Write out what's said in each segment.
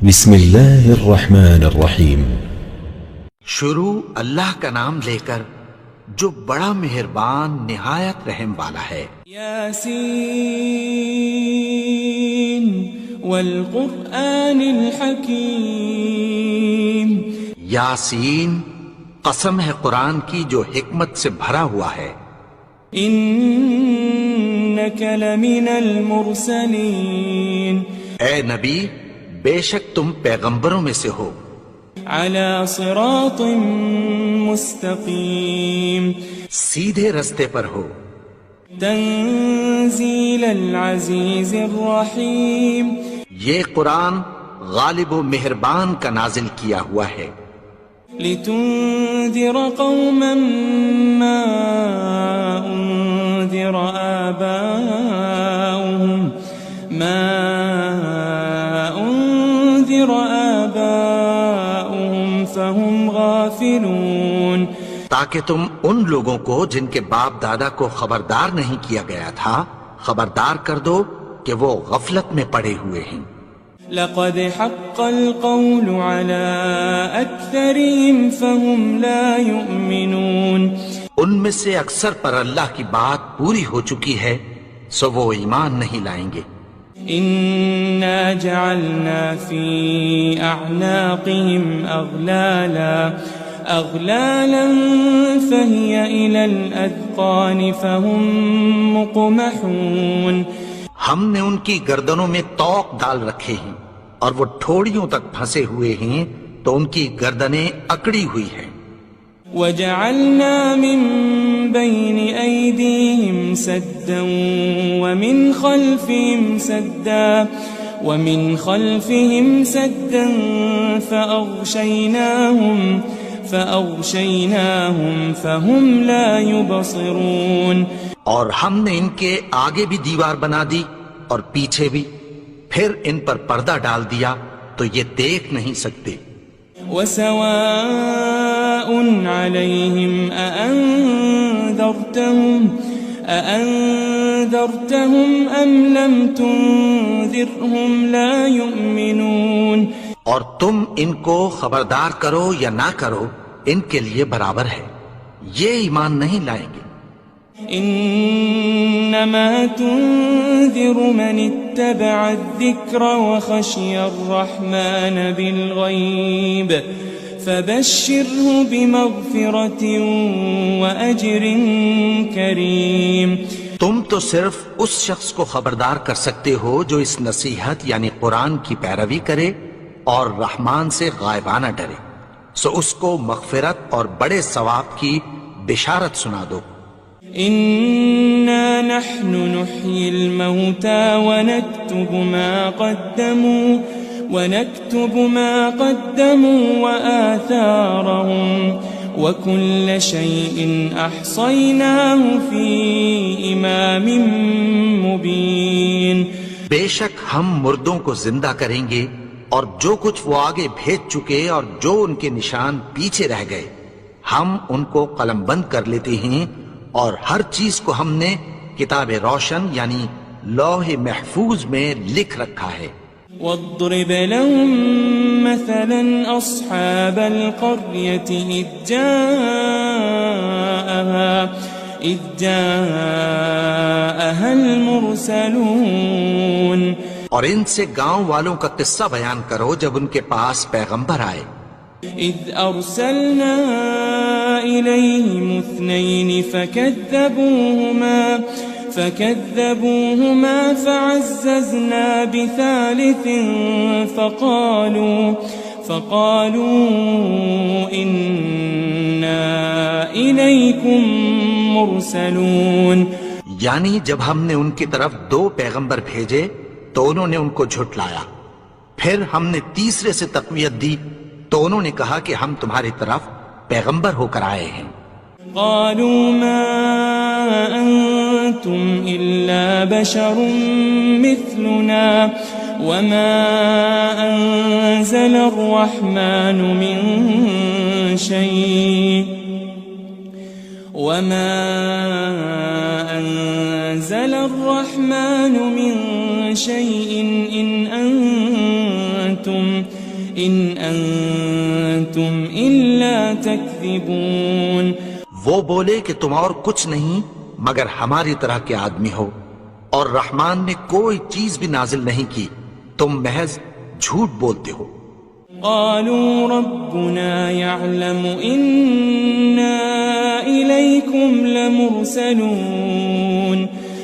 بسم اللہ الرحمن الرحیم۔ شروع اللہ کا نام لے کر جو بڑا مہربان نہایت رحم والا ہے۔ یاسین والقرآن الحکیم۔ یاسین، قسم ہے قرآن کی جو حکمت سے بھرا ہوا ہے۔ انک لمن المرسلین۔ اے نبی، بے شک تم پیغمبروں میں سے ہو۔ علی صراط مستقیم۔ سیدھے رستے پر ہو۔ تنزیل العزیز الرحیم۔ یہ قرآن غالب و مہربان کا نازل کیا ہوا ہے۔ لتنذر قوما ما انذر آباؤهم فهم غافلون۔ تاکہ تم ان لوگوں کو جن کے باپ دادا کو خبردار نہیں کیا گیا تھا خبردار کر دو کہ وہ غفلت میں پڑے ہوئے ہیں۔ لقد حق القول على اکثرهم فهم لا يؤمنون۔ ان میں سے اکثر پر اللہ کی بات پوری ہو چکی ہے سو وہ ایمان نہیں لائیں گے۔ انا جعلنا في اعناقهم اغلالا فهي الى الاذقان فهم مقمحون۔ ہم نے ان کی گردنوں میں طوق ڈال رکھے ہیں اور وہ ٹھوڑیوں تک پھنسے ہوئے ہیں تو ان کی گردنیں اکڑی ہوئی ہیں۔ وجعلنا من بين أيديهم سدا ومن خلفهم سدا فأغشيناهم فهم لا يبصرون۔ اور ہم نے ان کے آگے بھی دیوار بنا دی اور پیچھے بھی، پھر ان پر پردہ ڈال دیا تو یہ دیکھ نہیں سکتے۔ وسواء عليهم أأنذرتهم أم لم تنذرهم لا يؤمنون۔ اور تم ان کو خبردار کرو یا نہ کرو ان کے لیے برابر ہے، یہ ایمان نہیں لائیں گے۔ انما تنذر من اتبع الذکر وخشی الرحمن بالغیب فبشره بمغفرة واجر کریم۔ تم تو صرف اس شخص کو خبردار کر سکتے ہو جو اس نصیحت یعنی قرآن کی پیروی کرے اور رحمان سے غائبانہ ڈرے، سو اس کو مغفرت اور بڑے ثواب کی بشارت سنا دو۔ إنا نحن نحيي الموتى ونكتب ما قدموا وآثارهم وكل شيء أحصيناه في إمام مبين۔ بے شک ہم مردوں کو زندہ کریں گے اور جو کچھ وہ آگے بھیج چکے اور جو ان کے نشان پیچھے رہ گئے ہم ان کو قلم بند کر لیتے ہیں، اور ہر چیز کو ہم نے کتاب روشن یعنی لوح محفوظ میں لکھ رکھا ہے۔ واضرب لهم مثلا أصحاب القرية إذ جاءها المرسلون۔ اور ان سے گاؤں والوں کا قصہ بیان کرو جب ان کے پاس پیغمبر آئے۔ إذ أرسلنا إليهم اثنين فكذبوهما فعززنا بثالث فقالوا إنا إليكم مرسلون۔ یعنی جب ہم نے ان کی طرف 2 پیغمبر بھیجے تو انہوں نے ان کو جھٹلایا، پھر ہم نے تیسرے سے تقویت دی تو انہوں نے کہا کہ ہم تمہاری طرف پیغمبر ہو کر آئے ہیں۔ قالوا ما أنتم إلا بشر مثلنا وما أنزل الرحمن من شيء إن أنتم أنتم إلا تكذبون. وہ بولے کہ تم اور کچھ نہیں مگر ہماری طرح کے آدمی ہو، اور رحمان نے کوئی چیز بھی نازل نہیں کی، تم محض جھوٹ بولتے ہو. قالوا ربنا يعلم إنا إليكم لمرسلون.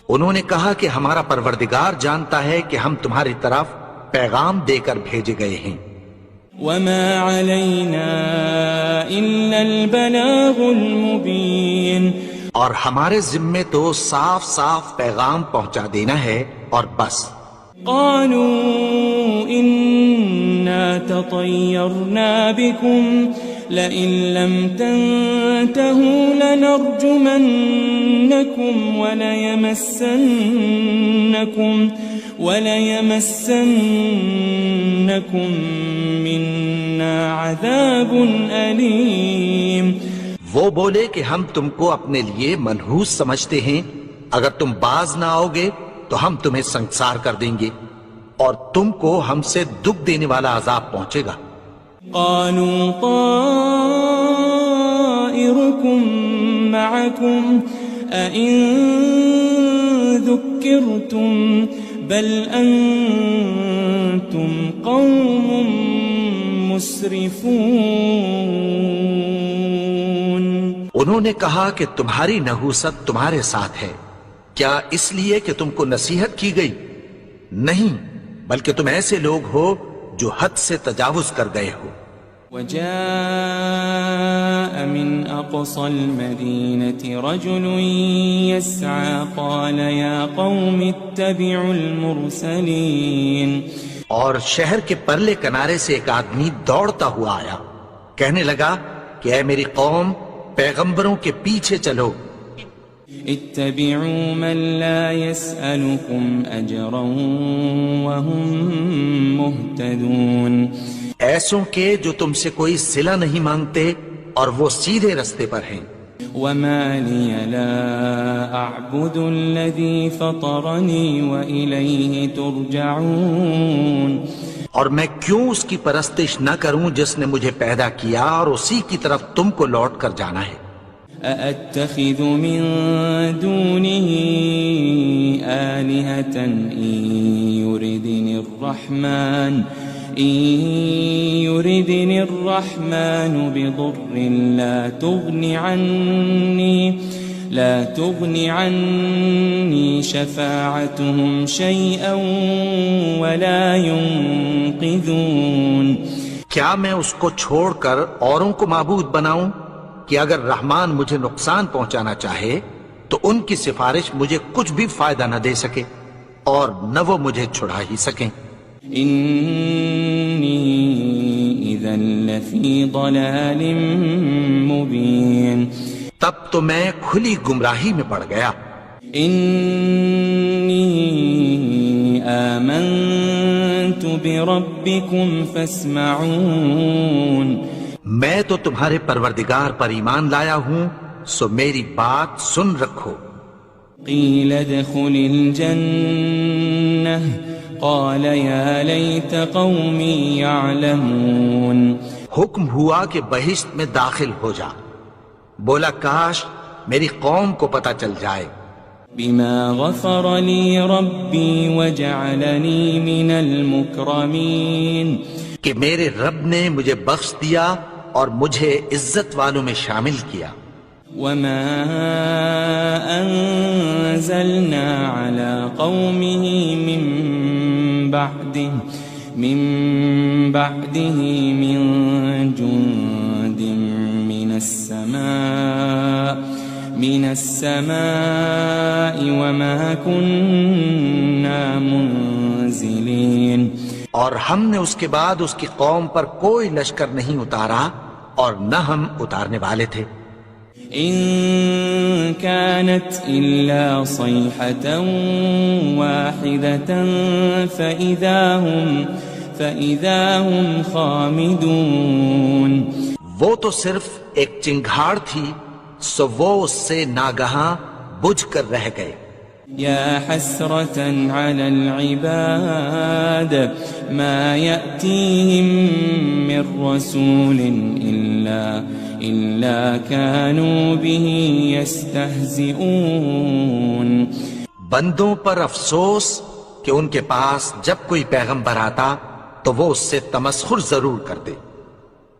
انہوں نے کہا کہ ہمارا پروردگار جانتا ہے کہ ہم تمہاری طرف پیغام دے کر بھیجے گئے ہیں. وما علينا إلا البلاغ المبين. اور ہمارے ذمے تو صاف صاف پیغام پہنچا دینا ہے اور بس. قالوا إنا تطيرنا بكم لئن لم تنتهوا لنرجمنكم وليمسنكم منا عذاب أليم. وہ بولے کہ ہم تم کو اپنے لیے منحوس سمجھتے ہیں، اگر تم باز نہ آؤ گے تو ہم تمہیں سنسار کر دیں گے اور تم کو ہم سے دکھ دینے والا عذاب پہنچے گا. قالوا طائركم معكم أئن ذكرتم بل أنتم قوم مسرفون. انہوں نے کہا کہ تمہاری نحوست تمہارے ساتھ ہے، کیا اس لیے کہ تم کو نصیحت کی گئی؟ نہیں، بلکہ تم ایسے لوگ ہو جو حد سے تجاوز کر گئے ہو. وجاء من أقصى المدينة رجل يسعى قال يا قوم اتبعوا المرسلين. اور شہر کے پرلے کنارے سے ایک آدمی دوڑتا ہوا آیا، کہنے لگا کہ اے میری قوم، پیغمبروں کے پیچھے چلو. اتبعوا من لا يسألكم أجرا وهم مهتدون. ایسوں کے جو تم سے کوئی صلہ نہیں مانگتے اور وہ سیدھے رستے پر ہیں. وما لي لا أعبد الذي فطرني وإليه ترجعون. اور میں کیوں اس کی پرستش نہ کروں جس نے مجھے پیدا کیا اور اسی کی طرف تم کو لوٹ کر جانا ہے. أأتخذ من دونه آلهة إن يردني الرحمن بضر لا تغن عني شفاعتهم شيئا ولا ينقذون. کیا میں اس کو چھوڑ کر اوروں کو معبود بناؤں کہ اگر رحمان مجھے نقصان پہنچانا چاہے تو ان کی سفارش مجھے کچھ بھی فائدہ نہ دے سکے اور نہ وہ مجھے چھڑا ہی سکیں. إني إذا لفي ضلال مبين. تب تو میں کھلی گمراہی میں پڑ گیا. إني آمنت بربكم فاسمعون. میں تو تمہارے پروردگار پر ایمان لایا ہوں، سو میری بات سن رکھو. قيل ادخل الجنة قال يا ليت قومي يعلمون. حکم ہوا کہ بہشت میں داخل ہو جا. بولا کاش میری قوم کو پتہ چل جائے. بما غفر لي ربي وجعلني من المكرمين. کہ میرے رب نے مجھے بخش دیا اور مجھے عزت والوں میں شامل کیا. وما أنزلنا على قومه من بعده من جند من السماء وما كنا منزلين. اور ہم نے اس کے بعد اس کی قوم پر کوئی لشکر نہیں اتارا اور نہ ہم اتارنے والے تھے. إن كانت إلا صيحة واحدة فإذا هم خامدون. وہ تو صرف ایک چنگھاڑ تھی، سو وہ اس سے ناگہاں بجھ کر رہ گئے. يا حسرة على العباد ما يأتيهم من رسول إلا كانوا به يستهزئون. بندوں پر افسوس کہ ان کے پاس جب کوئی پیغمبر آتا تو وہ اس سے تمسخر ضرور کرتے.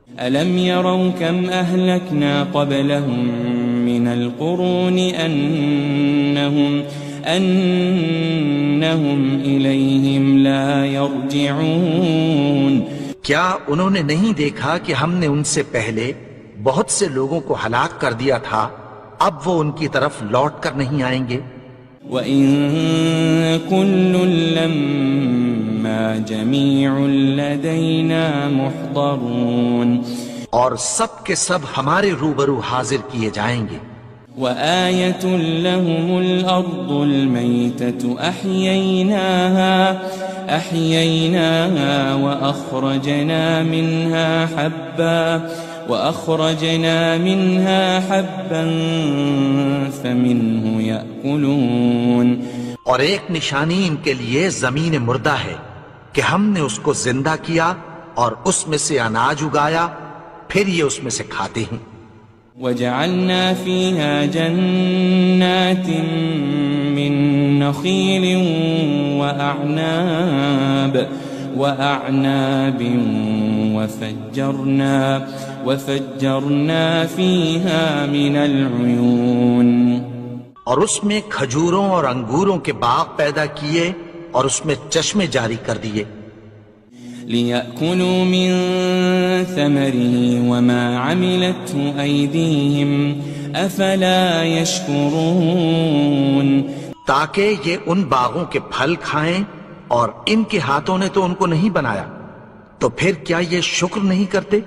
ألم يروا كم أهلكنا قبلهم من القرون أنهم إليهم لا يرجعون. کیا انہوں نے نہیں دیکھا کہ ہم نے ان سے پہلے بہت سے لوگوں کو ہلاک کر دیا تھا، اب وہ ان کی طرف لوٹ کر نہیں آئیں گے. وَإِن كُلٌّ لَمَّا جَمِيعٌ لَدَيْنَا مُحْضَرُونَ. اور سب کے سب ہمارے روبرو حاضر کیے جائیں گے. وآية لهم الأرض الميتة أحييناها وأخرجنا منها حبا فمنه يأكلون. اور ایک نشانی ان کے لیے زمین مردہ ہے کہ ہم نے اس کو زندہ کیا اور اس میں سے اناج اگایا، پھر یہ اس میں سے کھاتے ہیں. وجعلنا فيها جنات من نخيل وأعناب وفجرنا فيها من العيون. اور اس میں کھجوروں اور انگوروں کے باغ پیدا کیے اور اس میں چشمے جاری کر دیے. لِيَأْكُلُوا مِن ثَمَرِهِ وَمَا عَمِلَتْهُ أَيْدِيهِمْ أَفَلَا يَشْكُرُونَ. تاکہ یہ ان باغوں کے پھل کھائیں اور ان کے ہاتھوں نے تو ان کو نہیں بنایا، تو پھر کیا یہ شکر نہیں کرتے؟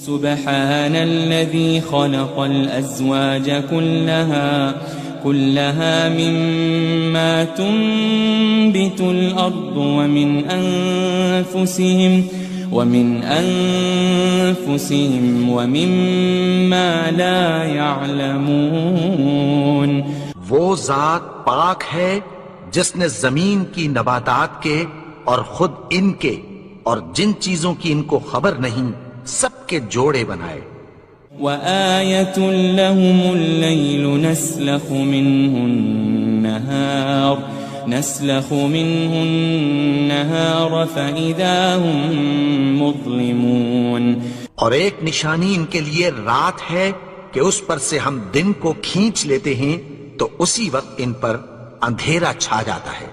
سبحان الذي خلق الأزواج كلها مما تنبت الأرض ومن أنفسهم ومما لا يعلمون. وہ ذات پاک ہے جس نے زمین کی نباتات کے اور خود ان کے اور جن چیزوں کی ان کو خبر نہیں سب کے جوڑے بنائے. وآية لهم الليل نسلخ منه النهار فإذا هم مظلمون. اور ایک نشانی ان کے لیے رات ہے کہ اس پر سے ہم دن کو کھینچ لیتے ہیں تو اسی وقت ان پر اندھیرا چھا جاتا ہے.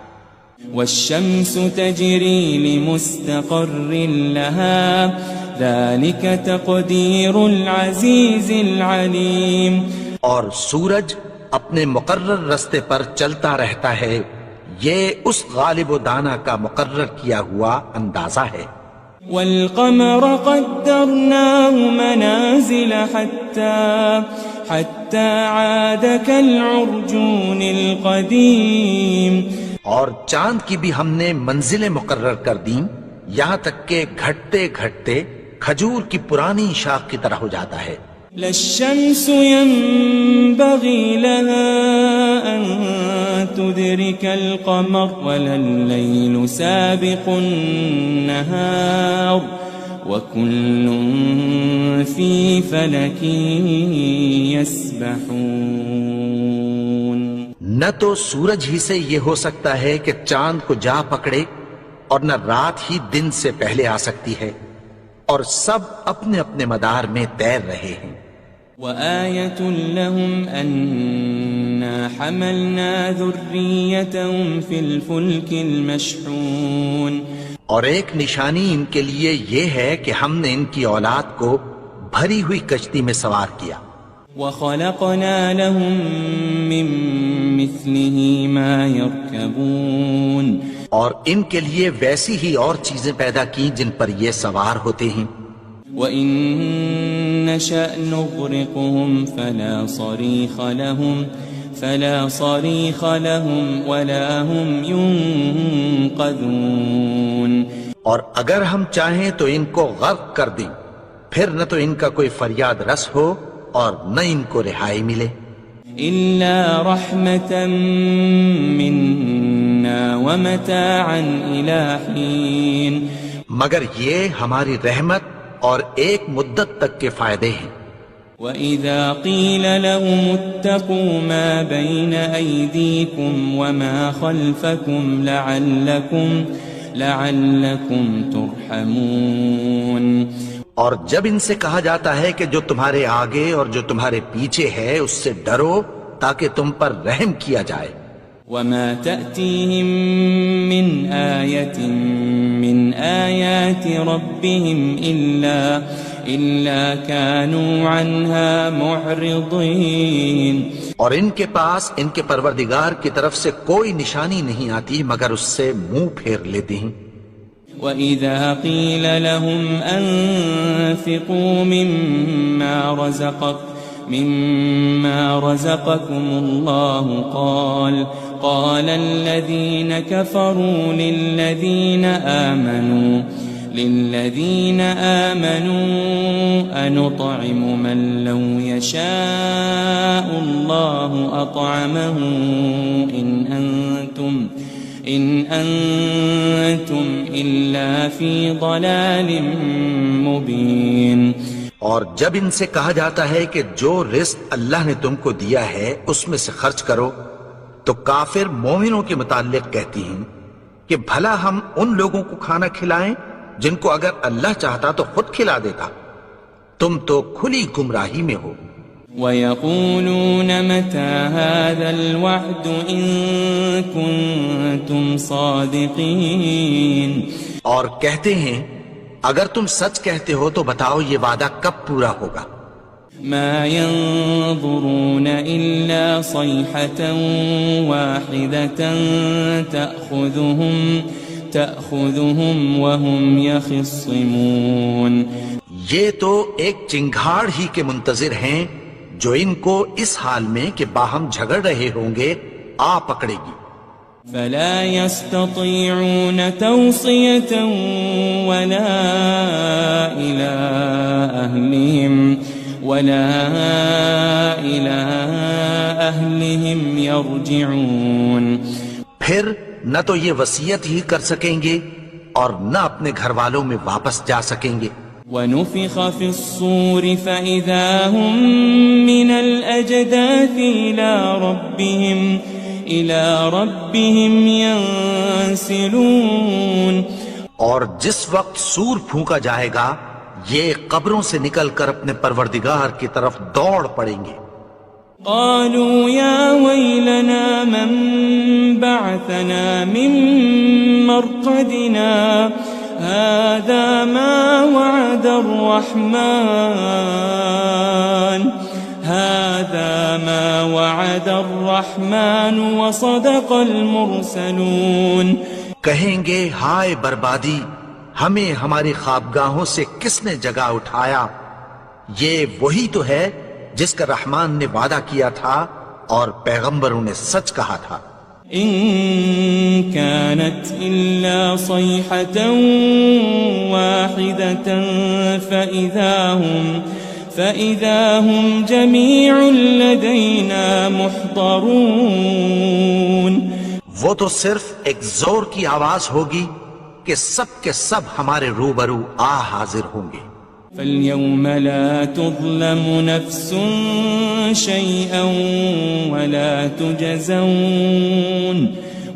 والشمس تجري لمستقر لها ذلك تقدير العزيز العليم. اور سورج اپنے مقرر رستے پر چلتا رہتا ہے، یہ اس غالب و دانا کا مقرر کیا ہوا اندازہ ہے. والقمر قدرناه منازل حتى عاد كالعرجون القديم. اور چاند کی بھی ہم نے منزلیں مقرر کر دیں یہاں تک کہ گھٹتے گھٹتے کھجور کی پرانی شاخ کی طرح ہو جاتا ہے. لا الشمس ينبغي لها أن تدرك القمر ولا الليل سابق النهار وكل في فلك يسبحون. نہ تو سورج ہی سے یہ ہو سکتا ہے کہ چاند کو جا پکڑے اور نہ رات ہی دن سے پہلے آ سکتی ہے، اور سب اپنے اپنے مدار میں تیر رہے ہیں. وآية لهم أنا حملنا ذريتهم في الفلك المشحون. اور ایک نشانی ان کے لیے یہ ہے کہ ہم نے ان کی اولاد کو بھری ہوئی کشتی میں سوار کیا. وخلقنا لهم من مثله ما يركبون. اور ان کے لیے ویسی ہی اور چیزیں پیدا کی جن پر یہ سوار ہوتے ہیں. وَإِن نَّشَأْ نُغْرِقْهُمْ فَلَا صَرِيخَ لَهُمْ وَلَا هُمْ يُنقَذُونَ. اور اگر ہم چاہیں تو ان کو غرق کر دیں، پھر نہ تو ان کا کوئی فریاد رس ہو اور نہ ان کو رہائی ملے. إلا رحمة منا ومتاعا إلى حين مگر یہ ہماری رحمت اور ایک مدت تک کے فائدے ہیں. وَإِذَا قِيلَ لَهُمُ اتَّقُوا مَا بَيْنَ أَيْدِيكُمْ وَمَا خَلْفَكُمْ لَعَلَّكُمْ تُرْحَمُونَ. اور جب ان سے کہا جاتا ہے کہ جو تمہارے آگے اور جو تمہارے پیچھے ہے اس سے ڈرو تاکہ تم پر رحم کیا جائے. وَمَا تَأْتِيهِم مِّنْ آيَةٍ مِّنْ آيَاتِ رَبِّهِمْ إِلَّا كَانُوا عَنْهَا مُعْرِضِينَ. اور ان کے پاس ان کے پروردگار کی طرف سے کوئی نشانی نہیں آتی مگر اس سے منہ پھیر لیتے ہیں. وَإِذَا قِيلَ لَهُمْ أَنفِقُوا مِمَّا رَزَقَكُمُ اللَّهُ قَالَ الَّذِينَ كَفَرُوا لِلَّذِينَ آمَنُوا أَنُطْعِمُ مَن لَّوْ يَشَاءُ اللَّهُ أَطْعَمَهُ إِنْ أَنْتُمْ إِلَّا فِي ضَلَالٍ مُبِينٍ. اور جب ان سے کہا جاتا ہے کہ جو رزق اللہ نے تم کو دیا ہے اس میں سے خرچ کرو تو کافر مومنوں کے متعلق کہتی ہیں کہ بھلا ہم ان لوگوں کو کھانا کھلائیں جن کو اگر اللہ چاہتا تو خود کھلا دیتا. تم تو کھلی گمراہی میں ہو. وَيَقُولُونَ مَتَى هَذَا الْوَعْدُ إِن كُنتُمْ صَادِقِينَ. اور کہتے ہیں اگر تم سچ کہتے ہو تو بتاؤ یہ وعدہ کب پورا ہوگا. مَا يَنظُرُونَ إِلَّا صَيْحَةً وَاحِدَةً تَأْخُذُهُمْ وَهُمْ يَخِصِّمُونَ. یہ تو ایک چنگھاڑ ہی کے منتظر ہیں جو ان کو اس حال میں کہ باہم جھگڑ رہے ہوں گے آ پکڑے گی. فَلَا يَسْتَطِيعُونَ تَوْصِيَةً وَلَا إِلَىٰ أَهْلِهِمْ يَرْجِعُونَ. پھر نہ تو یہ وصیت ہی کر سکیں گے اور نہ اپنے گھر والوں میں واپس جا سکیں گے. وَنُفِخَ فِي الصُّورِ فَإِذَا هُم مِّنَ الْأَجْدَاثِ إِلَىٰ رَبِّهِمْ يَنسِلُونَ. اور جس وقت سور پھونکا جائے گا یہ قبروں سے نکل کر اپنے پروردگار کی طرف دوڑ پڑیں گے. قالوا يا ويلنا من بعثنا من مرقدنا هذا ما وعد الرحمن وصدق المرسلون. کہیں گے ہائے بربادی، ہمیں ہماری خوابگاہوں سے کس نے جگا اٹھایا. یہ وہی تو ہے جس کا رحمان نے وعدہ کیا تھا اور پیغمبروں نے سچ کہا تھا. إن كانت إلا صيحة واحدة فإذا هم جميع لدينا محضرون. وہ تو صرف ایک زور کی آواز ہوگی کہ سب کے سب ہمارے روبرو آ حاضر ہوں گے. فَالْيَوْمَ لَا تُظْلَمُ نَفْسٌ شَيْئًا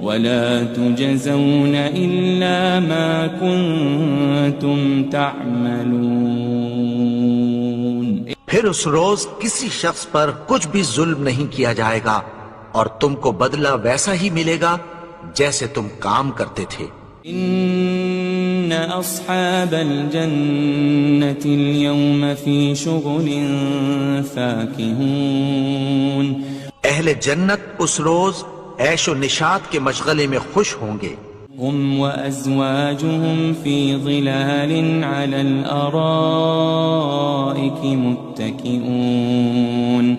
وَلَا تُجَزَوْنَ إِلَّا مَا كُنتُمْ تَعْمَلُونَ. پھر اس روز کسی شخص پر کچھ بھی ظلم نہیں کیا جائے گا اور تم کو بدلہ ویسا ہی ملے گا جیسے تم کام کرتے تھے. إن أصحاب الجنة اليوم في شغل فاكهون. اہل جنت اس روز عیش و نشاط کے مشغلے میں خوش ہوں گے. هم وأزواجهم في ظلال على الأرائك متكئون.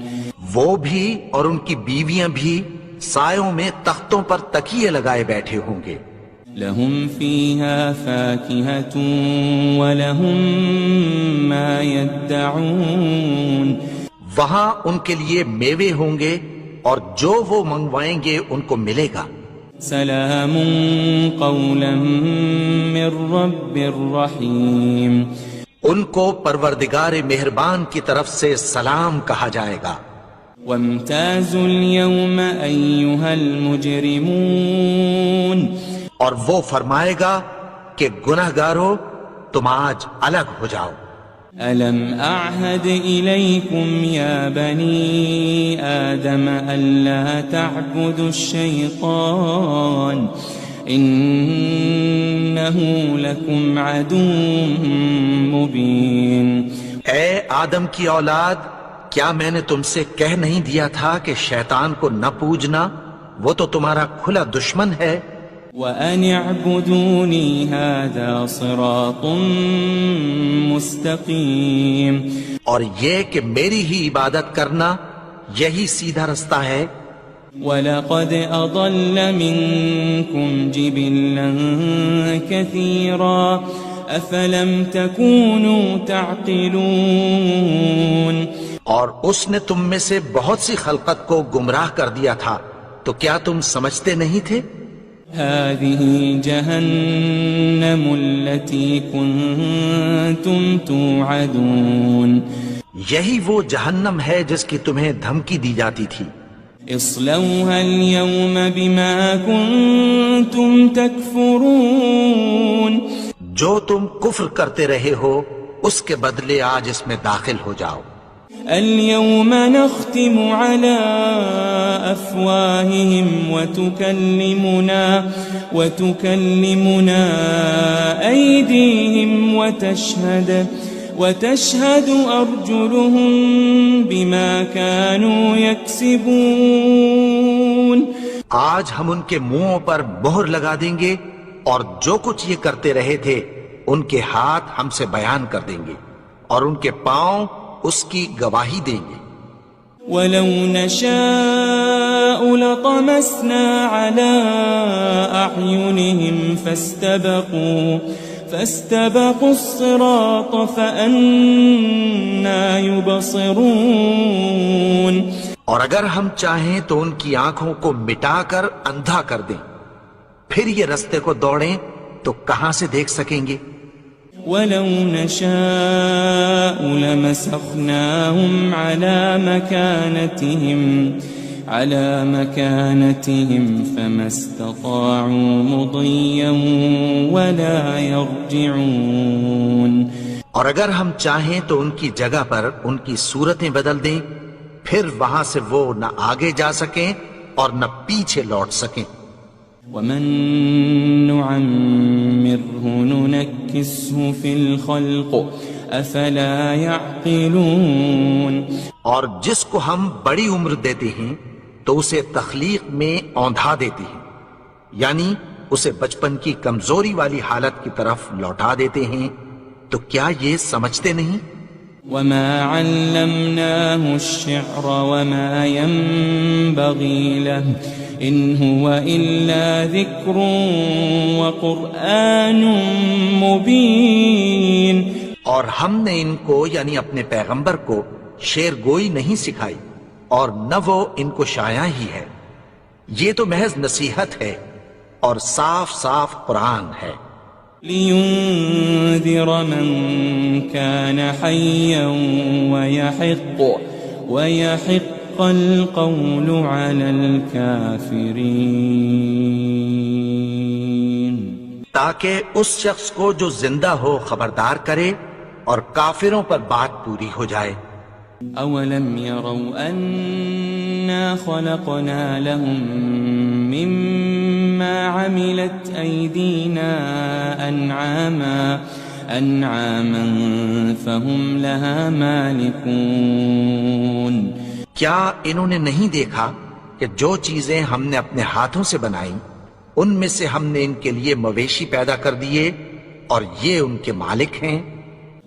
وہ بھی اور ان کی بیویاں بھی سایوں میں تختوں پر تکیے لگائے بیٹھے ہوں گے. لهم فيها فاكهة ولهم ما يدعون. وہاں ان کے لیے میوے ہوں گے اور جو وہ منگوائیں گے ان کو ملے گا. سلام قولا من رب الرحیم. ان کو پروردگار مہربان کی طرف سے سلام کہا جائے گا. وامتازوا اليوم أيها المجرمون. اور وہ فرمائے گا کہ گنہگارو تم آج الگ ہو جاؤ. ألم أعهد إليكم يا بني آدم ألا تعبدوا الشيطان إنه لكم عدو مبين. اے آدم کی اولاد، کیا میں نے تم سے کہہ نہیں دیا تھا کہ شیطان کو نہ پوجنا، وہ تو تمہارا کھلا دشمن ہے. وَأَنِ اعْبُدُونِي هَذَا صِرَاطٌ مُسْتَقِيمٌ. اور یہ کہ میری ہی عبادت کرنا یہی سیدھا رستہ ہے. وَلَقَدْ أَضَلَّ مِنْكُمْ جِبِلًّا كَثِيرًا أَفَلَمْ تَكُونُوا تَعْقِلُونَ. اور اس نے تم میں سے بہت سی خلقت کو گمراہ کر دیا تھا، تو کیا تم سمجھتے نہیں تھے؟ هذه جهنم التي كنتم توعدون. یہی وہ جہنم ہے جس کی تمہیں دھمکی دی جاتی تھی. اصلوها اليوم بما كنتم تكفرون. جو تم کفر کرتے رہے ہو اس کے بدلے آج اس میں داخل ہو جاؤ. اليوم نختم على أفواههم وتكلمنا أيديهم وتشهد أرجلهم بما كانوا يكسبون. آج ہم ان کے منہوں پر مہر لگا دیں گے اور جو کچھ یہ کرتے رہے تھے ان کے ہاتھ ہم سے بیان کر دیں گے اور ان کے پاؤں اس کی گواہی دیں گے. وَلَوْ نَشَاءُ لَطَمَسْنَا عَلَىٰ أَعْيُنِهِمْ فَاسْتَبَقُوا الصِّرَاطَ فَأَنَّىٰ يُبْصِرُونَ. اور اگر ہم چاہیں تو ان کی آنکھوں کو مٹا کر اندھا کر دیں، پھر یہ رستے کو دوڑیں تو کہاں سے دیکھ سکیں گے. وَلَوْ نَشَاءُ لَمَسَخْنَاهُمْ عَلَى مَكَانَتِهِمْ فَمَا اسْتَطَاعُوا مُضِيًّا وَلَا يَرْجِعُونَ. اور اگر ہم چاہیں تو ان کی جگہ پر ان کی صورتیں بدل دیں، پھر وہاں سے وہ نہ آگے جا سکیں اور نہ پیچھے لوٹ سکیں. وَمَن نُعَمِّرْهُ نُنَكِّسْهُ فِي الْخَلْقِ أَفَلَا يَعْقِلُونَ. اور جس کو ہم بڑی عمر دیتے ہیں تو اسے تخلیق میں اوندھا دیتے ہیں، یعنی اسے بچپن کی کمزوری والی حالت کی طرف لوٹا دیتے ہیں. تو کیا یہ سمجھتے نہیں؟ وَمَا عَلَّمْنَاهُ الشِّعْرَ وَمَا يَنبَغِي لَهُ إِنْ هُوَ إِلَّا ذِكْرٌ وَقُرْآنٌ مُبِينٌ. اور ہم نے ان کو یعنی اپنے پیغمبر کو شعر گوئی نہیں سکھائی اور نہ وہ ان کو شایع ہی ہے، یہ تو محض نصیحت ہے اور صاف صاف قرآن ہے. لِيُنذِرَ مَن كَانَ حَيًّا وَيَحِقَّ الْقَوْلُ عَلَى الْكَافِرِينَ. تاکہ اس شخص کو جو زندہ ہو خبردار کرے اور کافروں پر بات پوری ہو جائے. أَوَلَمْ يَرَوْا أَنَّا خَلَقْنَا لَهُم مِّمَّا عَمِلَتْ أَيْدِينَا أَنْعَامًا فَهُمْ لَهَا مَالِكُونَ. کیا انہوں نے نہیں دیکھا کہ جو چیزیں ہم نے اپنے ہاتھوں سے بنائیں ان میں سے ہم نے ان کے لیے مویشی پیدا کر دیے اور یہ ان کے مالک ہیں.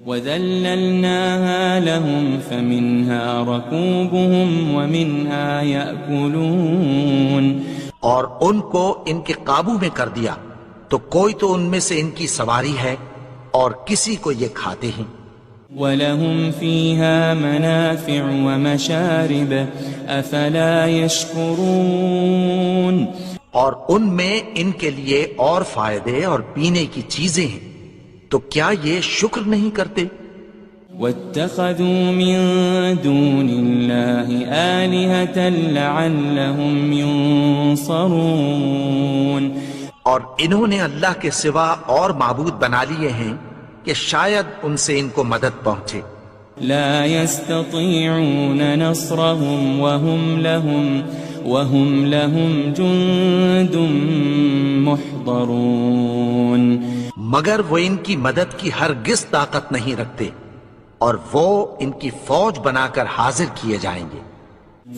وَذَلَّلْنَاهَا لَهُمْ فَمِنْهَا رَكُوبُهُمْ وَمِنْهَا يَأْكُلُونَ. اور ان کو ان کے قابو میں کر دیا تو کوئی تو ان میں سے ان کی سواری ہے اور کسی کو یہ کھاتے ہیں. وَلَهُمْ فِيهَا مَنَافِعُ وَمَشَارِبُ أَفَلَا يَشْكُرُونَ اور ان میں ان کے لیے اور فائدے اور پینے کی چیزیں ہیں، تو کیا یہ شکر نہیں کرتے؟ وَاتَّخَذُوا مِن دُونِ اللَّهِ آلِهَةً لَعَلَّهُمْ يُنصَرُونَ اور انہوں نے اللہ کے سوا اور معبود بنا لیے ہیں کہ شاید ان سے ان کو مدد پہنچے۔ لا يستطيعون نصرهم وهم لهم جند محضرون مگر وہ ان کی مدد کی ہرگز طاقت نہیں رکھتے، اور وہ ان کی فوج بنا کر حاضر کیے جائیں گے۔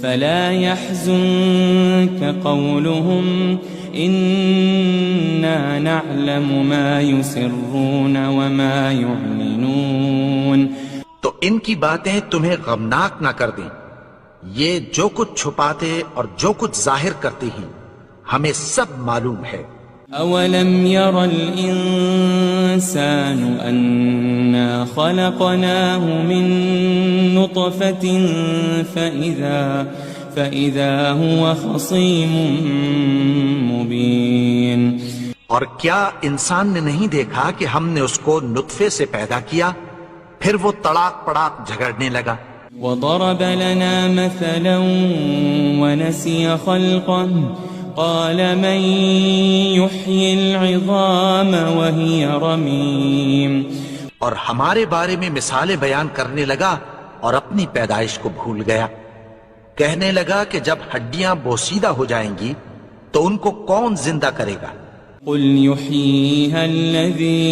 فلا يحزنك قولهم إنا نعلم ما يسرون وما يعلنون تو ان کی باتیں تمہیں غمناک نہ کر دیں، یہ جو کچھ چھپاتے اور جو کچھ ظاہر کرتے ہیں ہمیں سب معلوم ہے۔ أولم ير الإنسان أنا خلقناه من نطفة فإذا هو خصيم مبين اور کیا انسان نے نہیں دیکھا کہ ہم نے اس کو نطفے سے پیدا کیا، پھر وہ تڑاک پڑاک جھگڑنے لگا۔ وضرب لنا مثلا ونسي خلقه قال من يحيي العظام وهي رميم اور ہمارے بارے میں مثالیں بیان کرنے لگا اور اپنی پیدائش کو بھول گیا، کہنے لگا کہ جب ہڈیاں بوسیدہ ہو جائیں گی تو ان کو کون زندہ کرے گا؟ قل يحييها الذي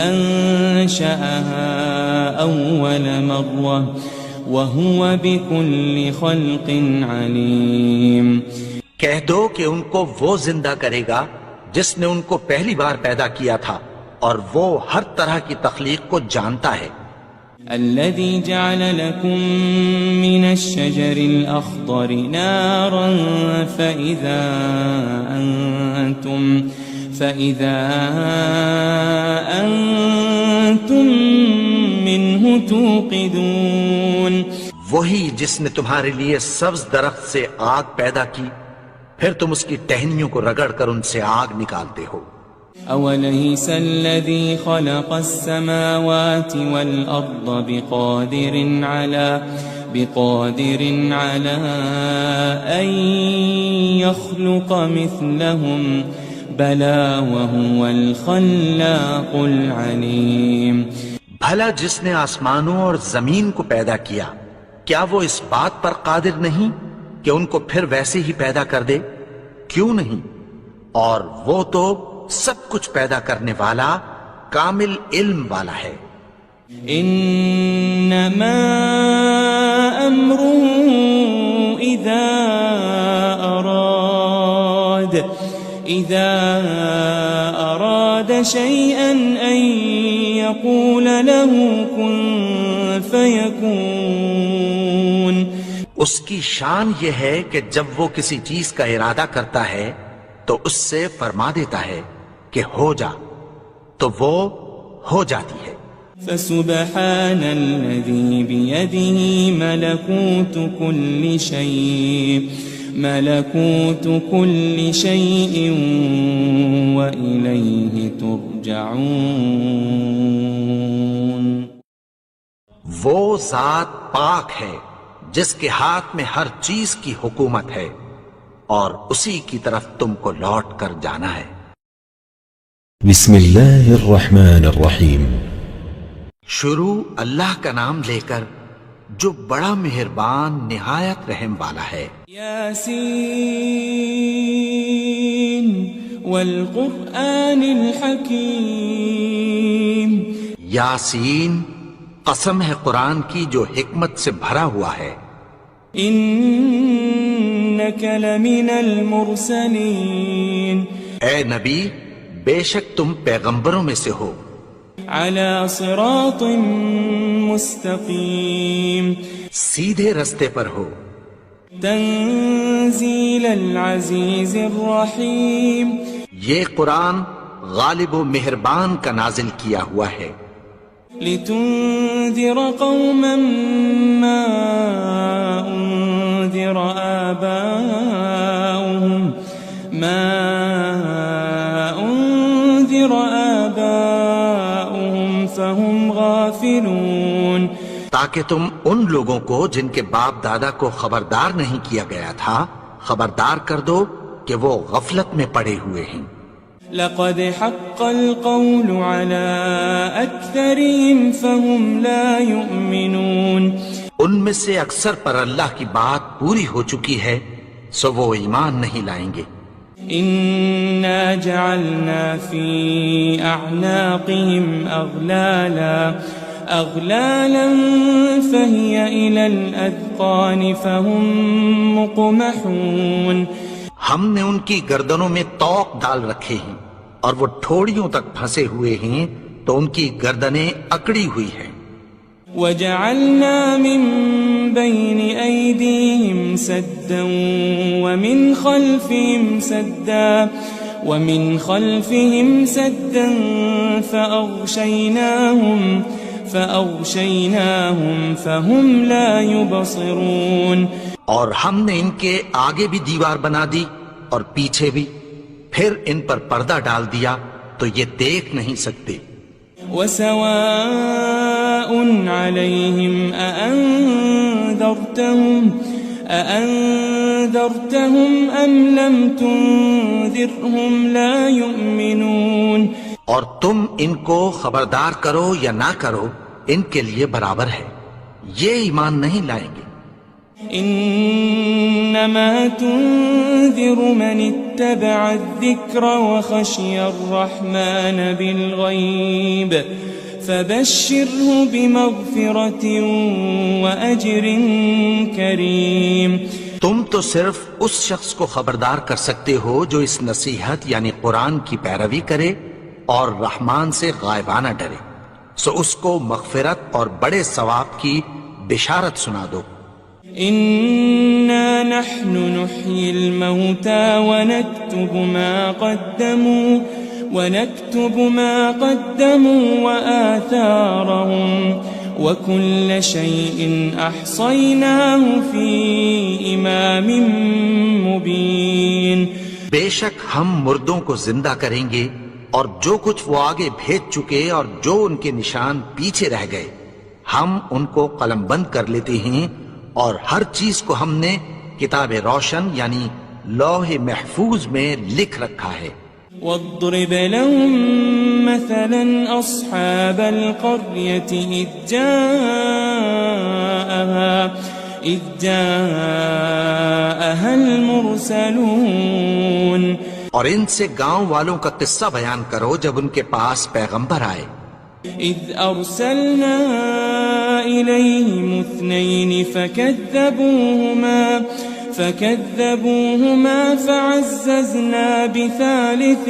أنشأها أول مرة وهو بكل خلق عليم کہہ دو کہ ان کو وہ زندہ کرے گا جس نے ان کو پہلی بار پیدا کیا تھا، اور وہ ہر طرح کی تخلیق کو جانتا ہے۔ الذي جعل لكم من الشجر الأخضر نارا فإذا أنتم منه توقدون وہی جس نے تمہارے لیے سبز درخت سے آگ پیدا کی، پھر تم اس کی ٹہنیوں کو رگڑ کر ان سے آگ نکالتے ہو۔ أوليس الذي خلق السماوات والأرض بقادر على أن يخلق مثلهم بلى وهو الخلاق العليم بھلا جس نے آسمانوں اور زمین کو پیدا کیا، کیا وہ اس بات پر قادر نہیں کہ ان کو پھر ویسے ہی پیدا کر دے؟ کیوں نہیں؟ اور وہ تو سب کچھ پیدا کرنے والا، کامل علم والا ہے۔ انما امره اذا اراد شيئا ان يقول له كن فيكون اس کی شان یہ ہے کہ جب وہ کسی چیز کا ارادہ کرتا ہے تو اس سے فرما دیتا ہے کہ ہو جا، تو وہ ہو جاتی ہے۔ فسبحان الذي بيده ملكوت كل شيء وإليه ترجعون وہ ذات پاک ہے جس کے ہاتھ میں ہر چیز کی حکومت ہے، اور اسی کی طرف تم کو لوٹ کر جانا ہے۔ بسم اللہ الرحمن الرحیم۔ شروع اللہ کا نام لے کر جو بڑا مہربان نہایت رحم والا ہے۔ یاسین والقرآن الحکیم، یاسین، قسم ہے قرآن کی جو حکمت سے بھرا ہوا ہے۔ انک لمن المرسلین، اے نبی بے شک تم پیغمبروں میں سے ہو۔ علی صراط مستقیم، سیدھے رستے پر ہو۔ تنزیل العزیز الرحیم، یہ قرآن غالب و مہربان کا نازل کیا ہوا ہے۔ لتنذر قوما ما أنذر آباؤهم فهم غافلون، تاکہ تم ان لوگوں کو جن کے باپ دادا کو خبردار نہیں کیا گیا تھا خبردار کر دو کہ وہ غفلت میں پڑے ہوئے ہیں۔ لقد حق القول على أكثرهم فهم لا يؤمنون، ان میں سے اکثر پر اللہ کی بات پوری ہو چکی ہے سو وہ ایمان نہیں لائیں گے۔ إنا جعلنا في أعناقهم أغلالا فهي إلى الأذقان فهم مقمحون، ہم نے ان کی گردنوں میں طوق ڈال رکھے ہیں اور وہ ٹھوڑیوں تک پھنسے ہوئے ہیں تو ان کی گردنیں اکڑی ہوئی ہیں۔ وجعلنا من بين أيديهم سدا ومن خلفهم سدا فأغشيناهم فهم لا يبصرون، اور ہم نے ان کے آگے بھی دیوار بنا دی اور پیچھے بھی، پھر ان پر پردہ ڈال دیا تو یہ دیکھ نہیں سکتے۔ وسواء عليهم أأنذرتهم أم لم تنذرهم لا يؤمنون، اور تم ان کو خبردار کرو یا نہ کرو ان کے لیے برابر ہے، یہ ایمان نہیں لائیں گے۔ إنما تنذر من اتبع الذكر وخشي الرحمن بالغيب فبشره بمغفرة وأجر كريم، تم تو صرف اس شخص کو خبردار کر سکتے ہو جو اس نصیحت یعنی قرآن کی پیروی کرے اور رحمان سے غائبانہ ڈرے، سو اس کو مغفرت اور بڑے ثواب کی بشارت سنا دو۔ إنا نحن نحيي الموتى ونكتب ما قدموا وآثارهم وكل شيء أحصيناه في إمام مبين، بے شک ہم مردوں کو زندہ کریں گے اور جو کچھ وہ آگے بھیج چکے اور جو ان کے نشان پیچھے رہ گئے ہم ان کو قلم بند کر لیتے ہیں، اور ہر چیز کو ہم نے کتاب روشن یعنی لوح محفوظ میں لکھ رکھا ہے۔ واضرب لهم مثلا أصحاب القرية إذ جاءها المرسلون، اور ان سے گاؤں والوں کا قصہ بیان کرو جب ان کے پاس پیغمبر آئے۔ إذ أرسلنا إليهم 2 فكذبوهما فعززنا بثالث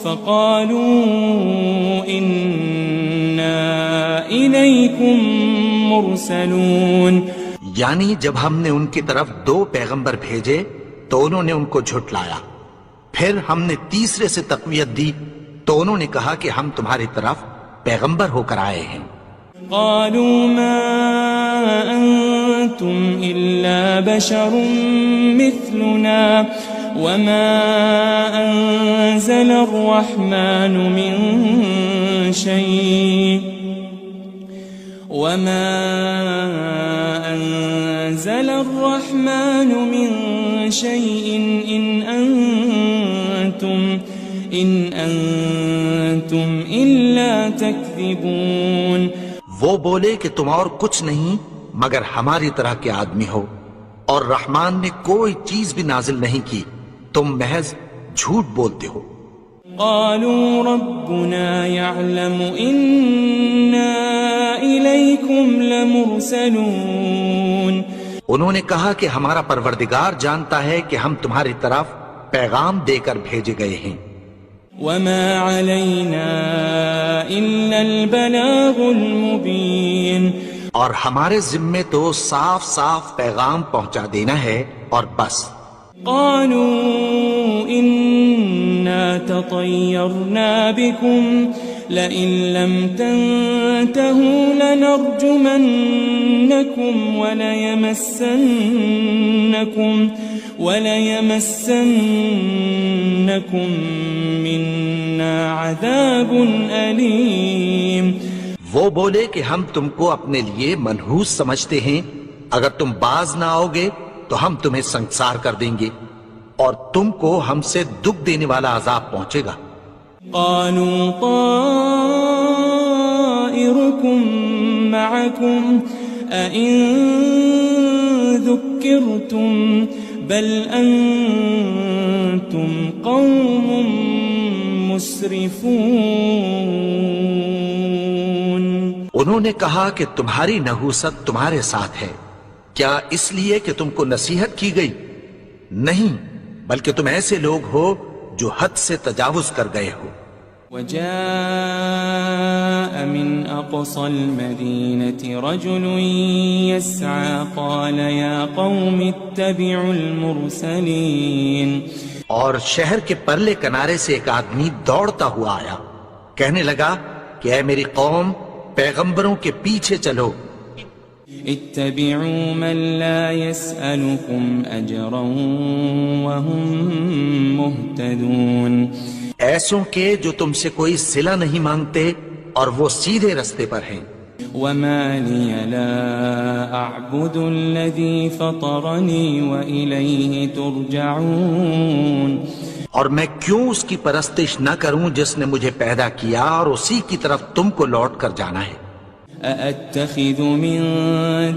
فقالوا إنا إليكم مرسلون، یعنی جب ہم نے ان کی طرف 2 پیغمبر بھیجے تو انہوں نے ان کو جھٹلایا، پھر ہم نے تیسرے سے تقویت دی تو انہوں نے کہا کہ ہم تمہاری طرف پیغمبر ہو کر آئے ہیں۔ قالوا ما أنتم إلا بشر مثلنا وما أنزل الرحمن من شيء إن أنتم إلا تكذبون، وہ بولے کہ تم اور کچھ نہیں مگر ہماری طرح کے آدمی ہو، اور رحمان نے کوئی چیز بھی نازل نہیں کی، تم محض جھوٹ بولتے ہو۔ قالوا ربنا يعلم إنا إليكم لمرسلون، انہوں نے کہا کہ ہمارا پروردگار جانتا ہے کہ ہم تمہاری طرف پیغام دے کر بھیجے گئے ہیں۔ وما علينا إلا البلاغ المبين، اور ہمارے ذمے تو صاف صاف پیغام پہنچا دینا ہے اور بس۔ قالوا إنا تطيرنا بكم لئن لم تنتهوا لنرجمنكم وليمسنكم منا عذاب أليم. وہ بولے کہ ہم تم کو اپنے لیے منحوس سمجھتے ہیں، اگر تم باز نہ آؤ گے تو ہم تمہیں سنگسار کر دیں گے اور تم کو ہم سے دکھ دینے والا عذاب پہنچے گا. قالوا طائركم معكم أئن ذكرتم بل أنتم قوم مسرفون. انہوں نے کہا کہ تمہاری نحوست تمہارے ساتھ ہے، کیا اس لیے کہ تم کو نصیحت کی گئی؟ نہیں، بلکہ تم ایسے لوگ ہو جو حد سے تجاوز کر گئے ہو. وجاء من أقصى المدينة رجل يسعى قال يا قوم اتبعوا المرسلين. اور شہر کے پرلے کنارے سے ایک آدمی دوڑتا ہوا آیا، کہنے لگا کہ اے میری قوم، پیغمبروں کے پیچھے چلو. اتبعوا من لا يسألكم أجرا وهم مهتدون. ایسوں کے جو تم سے کوئی صلہ نہیں مانگتے اور وہ سیدھے رستے پر ہیں. وما لي لا أعبد الذي فطرني وإليه ترجعون. اور میں کیوں اس کی پرستش نہ کروں جس نے مجھے پیدا کیا اور اسی کی طرف تم کو لوٹ کر جانا ہے. أأتخذ من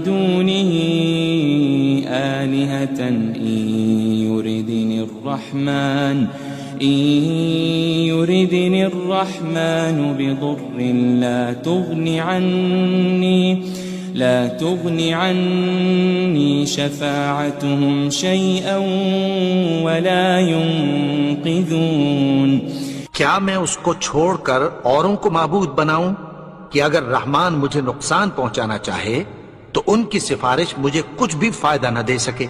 دونه آلهة إن يردني الرحمن بضر لا تغني عني شفاعتهم شيئا ولا ينقذون. کیا میں اس کو چھوڑ کر اوروں کو معبود بناؤں کہ اگر رحمان مجھے نقصان پہنچانا چاہے تو ان کی سفارش مجھے کچھ بھی فائدہ نہ دے سکے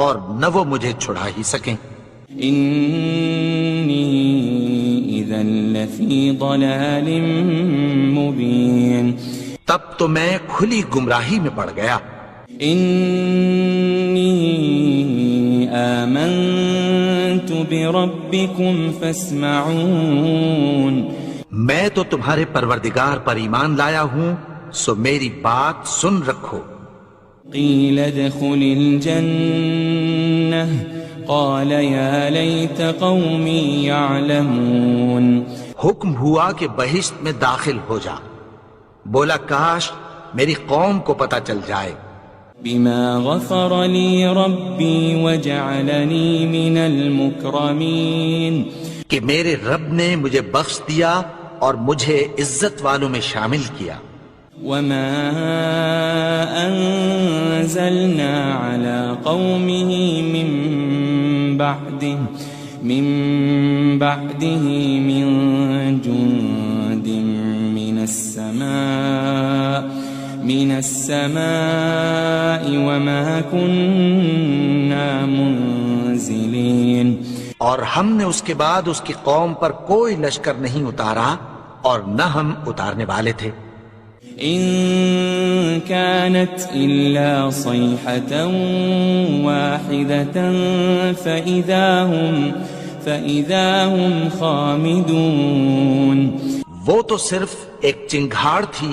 اور نہ وہ مجھے چھڑا ہی سکیں. انی اذا لفی ضلال مبین. تب تو میں کھلی گمراہی میں پڑ گیا. انی آمنت بربکم فاسمعون. میں تو تمہارے پروردگار پر ایمان لایا ہوں، سو میری بات سن رکھو. قیل ادخل الجنہ قال یا لیت قومی یعلمون. حکم ہوا کہ بہشت میں داخل ہو جا. بولا کاش میری قوم کو پتہ چل جائے. بما غفر لی ربی وجعلنی من المکرمین. کہ میرے رب نے مجھے بخش دیا اور مجھے عزت والوں میں شامل کیا. وما انزلنا على قومه من بعده من جند من السماء وما كنا منزلين. اور ہم نے اس کے بعد اس کی قوم پر کوئی لشکر نہیں اتارا اور نہ ہم اتارنے والے تھے. ان كانت الا صيحة واحدة فإذا هم خامدون. وہ تو صرف ایک چنگھاڑ تھی،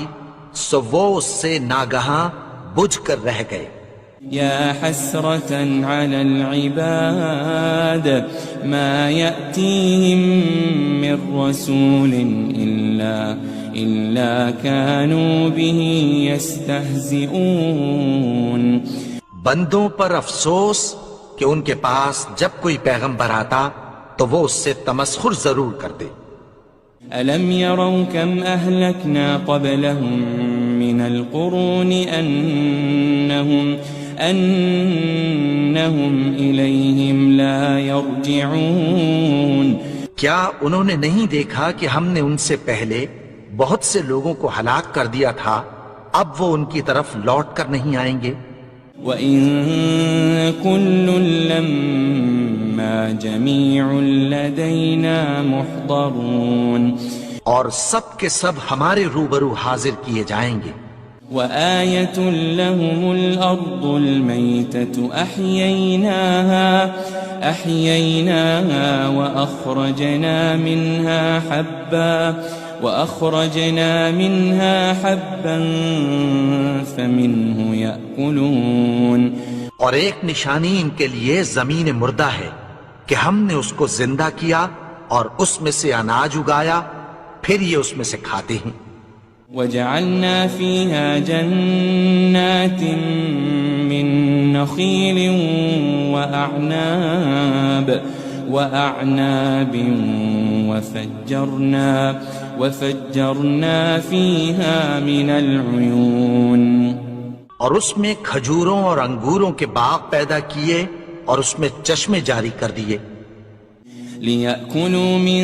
سو وہ اس سے ناگہاں بجھ کر رہ گئے. يا حسرة على العباد ما يأتيهم من رسول إلا كانوا به يستهزئون. بندوں پر افسوس کہ ان کے پاس جب کوئی پیغمبر آتا تو وہ اس سے تمسخر ضرور کرتے. ألم يروا كم أهلكنا قبلهم من القرون أنهم إليهم لا يرجعون. کیا انہوں نے نہیں دیکھا کہ ہم نے ان سے پہلے بہت سے لوگوں کو ہلاک کر دیا تھا، اب وہ ان کی طرف لوٹ کر نہیں آئیں گے. وَإِن كُلٌّ لَمَّا جَمِيعٌ لَدَيْنَا مُحْضَرُونَ. اور سب کے سب ہمارے روبرو حاضر کیے جائیں گے. وآية لهم الأرض الميتة أحييناها وأخرجنا منها حبا فمنه يأكلون. اور ایک نشانی ان کے لیے زمین مردہ ہے کہ ہم نے اس کو زندہ کیا اور اس میں سے اناج اگایا، پھر یہ اس میں سے کھاتے ہیں. وجعلنا فيها جنات من نخيل وأعناب وفجرنا فيها من العيون. اور اس میں کھجوروں اور انگوروں کے باغ پیدا کیے اور اس میں چشمے جاری کر دیے. لِيَأْكُلُوا مِن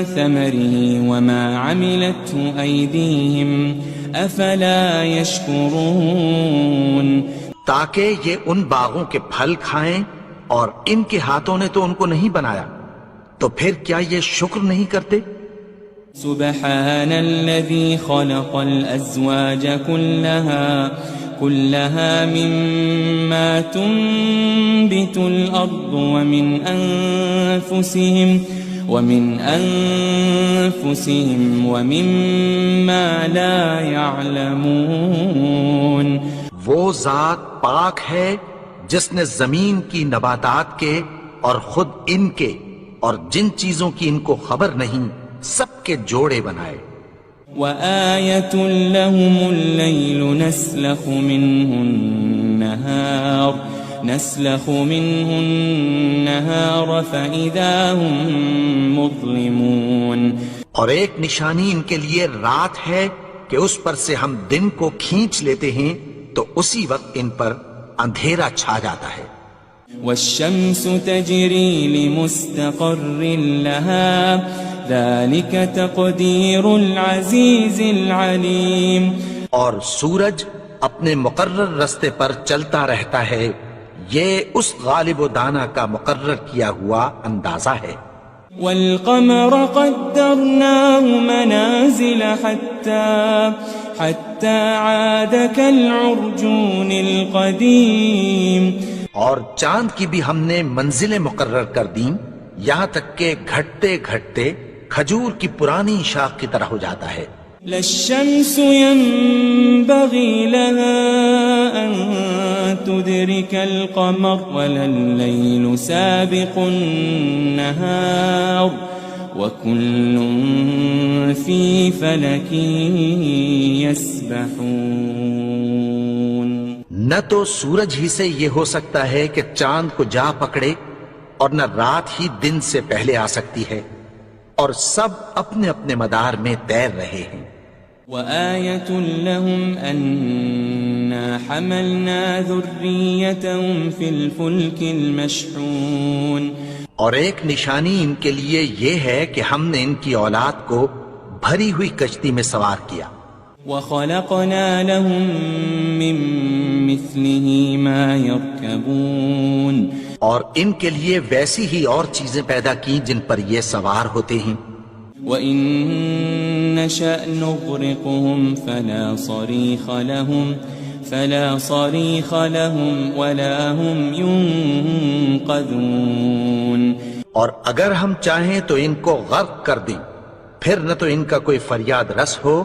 ثَمَرِهِ وَمَا عَمِلَتْهُ أَيْدِيهِمْ أَفَلَا يَشْكُرُونَ. تاکہ یہ ان باغوں کے پھل کھائیں اور ان کے ہاتھوں نے تو ان کو نہیں بنایا، تو پھر کیا یہ شکر نہیں کرتے؟ سبحان الذي خلق الأزواج كلها مما تنبت الأرض ومن أنفسهم ومما لا يعلمون. وہ ذات پاک ہے جس نے زمین کی نباتات کے اور خود ان کے اور جن چیزوں کی ان کو خبر نہیں سب کے جوڑے بنائے. وآية لهم الليل نسلخ منه النهار فإذا هم مظلمون. اور ایک نشانی ان کے لیے رات ہے کہ اس پر سے ہم دن کو کھینچ لیتے ہیں تو اسی وقت ان پر اندھیرا چھا جاتا ہے. والشمس تجري لمستقر لها ذلك تقدير العزيز العليم. اور سورج اپنے مقرر رستے پر چلتا رہتا ہے، یہ اس غالب و دانا کا مقرر کیا ہوا اندازہ ہے. والقمر قدرناه منازل حتى عاد كالعرجون القديم. اور چاند کی بھی ہم نے منزلیں مقرر کر دیں یہاں تک کہ گھٹتے گھٹتے کھجور کی پرانی شاخ کی طرح ہو جاتا ہے. لا الشمس ينبغي لها أن تدرك القمر ولا الليل سابق النهار وكل في فلك يسبحون. نہ تو سورج ہی سے یہ ہو سکتا ہے کہ چاند کو جا پکڑے اور نہ رات ہی دن سے پہلے آ سکتی ہے، اور سب اپنے اپنے مدار میں تیر رہے ہیں. وآية لهم أنا حملنا ذريتهم في الفلك المشحون. اور ایک نشانی ان کے لیے یہ ہے کہ ہم نے ان کی اولاد کو بھری ہوئی کشتی میں سوار کیا. وخلقنا لهم من مثله ما يركبون. اور ان کے لیے ویسی ہی اور چیزیں پیدا کی جن پر یہ سوار ہوتے ہیں. وَإِن نَّشَأْ نُغْرِقْهُمْ فَلَا صَرِيخَ لَهُمْ وَلَا هُمْ يُنقَذُونَ. اور اگر ہم چاہیں تو ان کو غرق کر دیں، پھر نہ تو ان کا کوئی فریاد رس ہو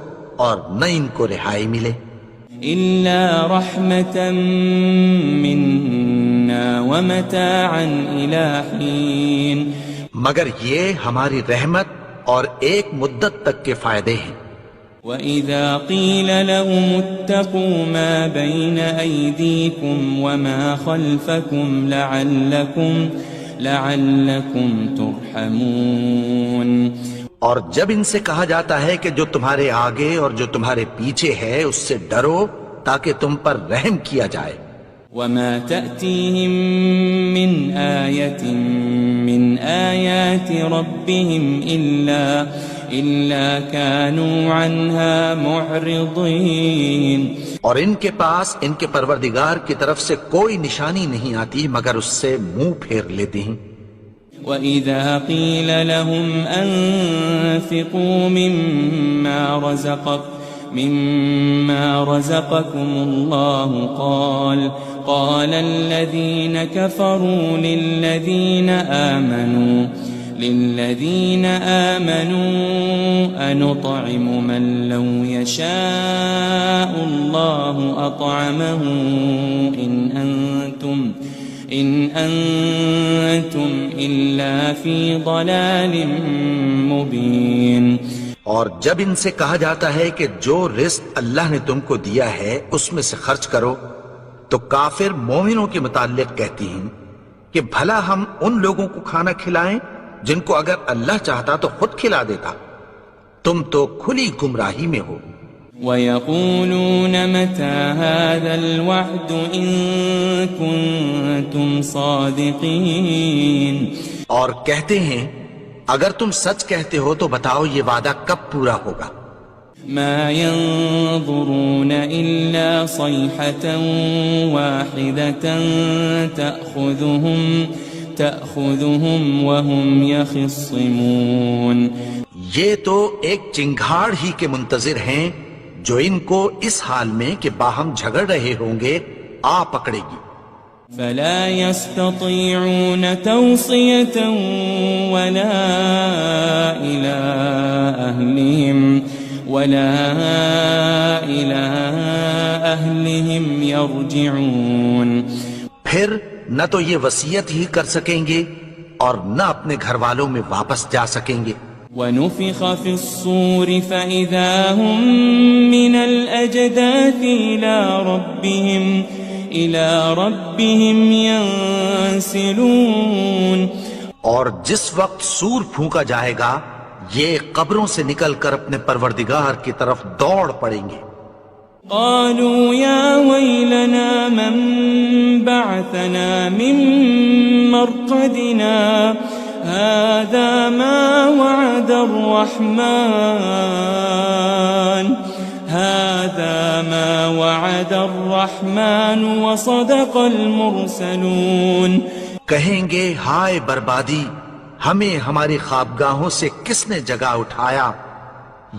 اور نہ ان کو رہائی ملے. إِلَّا رَحْمَةً مِّنَّا وَمَتَاعًا إِلَى حِينٍ. مگر یہ ہماری رحمت اور ایک مدت تک کے فائدے ہیں. وَإِذَا قِيلَ لَهُمُ اتَّقُوا مَا بَيْنَ أَيْدِيكُمْ وَمَا خَلْفَكُمْ لَعَلَّكُمْ تُرْحَمُونَ. اور جب ان سے کہا جاتا ہے کہ جو تمہارے آگے اور جو تمہارے پیچھے ہے اس سے ڈرو تاکہ تم پر رحم کیا جائے. وَمَا تَأْتِيهِم مِّنْ آيَةٍ مِّنْ آيَاتِ رَبِّهِمْ إِلَّا كَانُوا عَنْهَا مُعْرِضِينَ. اور ان کے پاس ان کے پروردگار کی طرف سے کوئی نشانی نہیں آتی مگر اس سے منہ پھیر لیتے ہیں. وَإِذَا قِيلَ لَهُمْ أَنفِقُوا مِمَّا رَزَقَكُمُ اللَّهُ قَالَ الَّذِينَ كَفَرُوا لِلَّذِينَ آمَنُوا أَنُطْعِمُ مَن لَّوْ يَشَاءُ اللَّهُ أَطْعَمَهُ إِنْ أَنْتُمْ إِلَّا فِي ضَلَالٍ مُبِينٍ۔ اور جب ان سے کہا جاتا ہے کہ جو رزق اللہ نے تم کو دیا ہے اس میں سے خرچ کرو، تو کافر مومنوں کے متعلق کہتی ہیں کہ بھلا ہم ان لوگوں کو کھانا کھلائیں جن کو اگر اللہ چاہتا تو خود کھلا دیتا، تم تو کھلی گمراہی میں ہو۔ وَيَقُولُونَ مَتَى هَذَا الْوَعْدُ إِن كُنتُمْ صَادِقِينَ، اور کہتے ہیں اگر تم سچ کہتے ہو تو بتاؤ یہ وعدہ کب پورا ہوگا۔ ما ينظرون إلا صيحة واحدة تأخذهم وهم يخصمون، یہ تو ایک چنگھاڑ ہی کے منتظر ہیں جو ان کو اس حال میں کہ باہم جھگڑ رہے ہوں گے آ پکڑے گی۔ فلا يستطيعون توصية ولا إلى أهلهم يرجعون، پھر نہ تو یہ وصیت ہی کر سکیں گے اور نہ اپنے گھر والوں میں واپس جا سکیں گے۔ ونفخ في الصور فإذا هم من الأجداث إلى ربهم ينسلون، اور جس وقت سور پھونکا جائے گا یہ قبروں سے نکل کر اپنے پروردگار کی طرف دوڑ پڑیں گے۔ قالوا يا ويلنا من بعثنا من مرقدنا هذا ما وعد الرحمن وصدق المرسلون، کہیں گے ہائے بربادی، ہمیں ہماری خوابگاہوں سے کس نے جگا اٹھایا،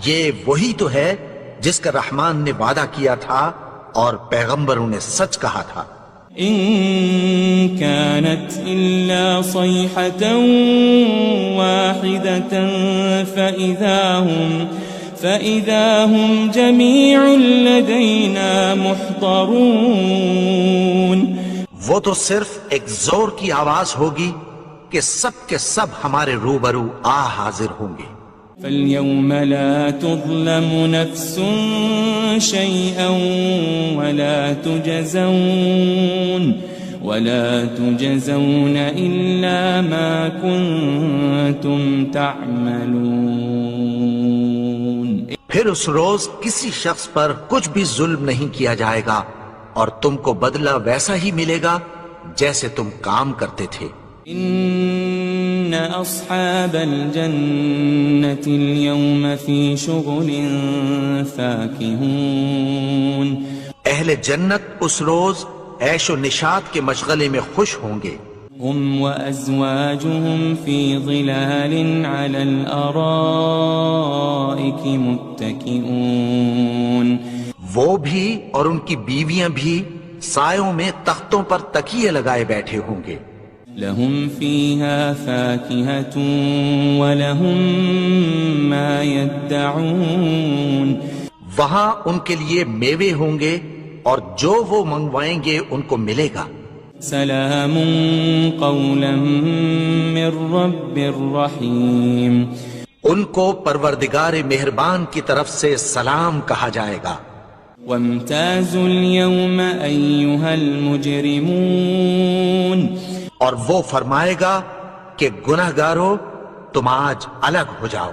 یہ وہی تو ہے جس کا رحمان نے وعدہ کیا تھا اور پیغمبروں نے سچ کہا تھا۔ إن كانت إلا صيحة واحدة فإذا هم جميع لدينا محضرون، وہ تو صرف ایک زور کی آواز ہوگی کہ سب کے سب ہمارے روبرو آ حاضر ہوں گے۔ فاليوم لا تظلم نفس شيئا ولا تجزون إلا ما كنتم تعملون، پھر اس روز کسی شخص پر کچھ بھی ظلم نہیں کیا جائے گا اور تم کو بدلہ ویسا ہی ملے گا جیسے تم کام کرتے تھے۔ إن أصحاب الجنة اليوم في شغل فاكهون، اہل جنت اس روز عیش و نشاط کے مشغلے میں خوش ہوں گے۔ هم وأزواجهم في ظلال على الأرائك متكئون، وہ بھی اور ان کی بیویاں بھی سایوں میں تختوں پر تکیے لگائے بیٹھے ہوں گے۔ لهم فيها فاكهة ولهم ما يدعون، وہاں ان کے لیے میوے ہوں گے اور جو وہ منگوائیں گے ان کو ملے گا۔ سلام قولا من رب رحیم، ان کو پروردگار مہربان کی طرف سے سلام کہا جائے گا۔ وامتازوا اليوم أيها المجرمون، اور وہ فرمائے گا کہ گنہگارو تم آج الگ ہو جاؤ۔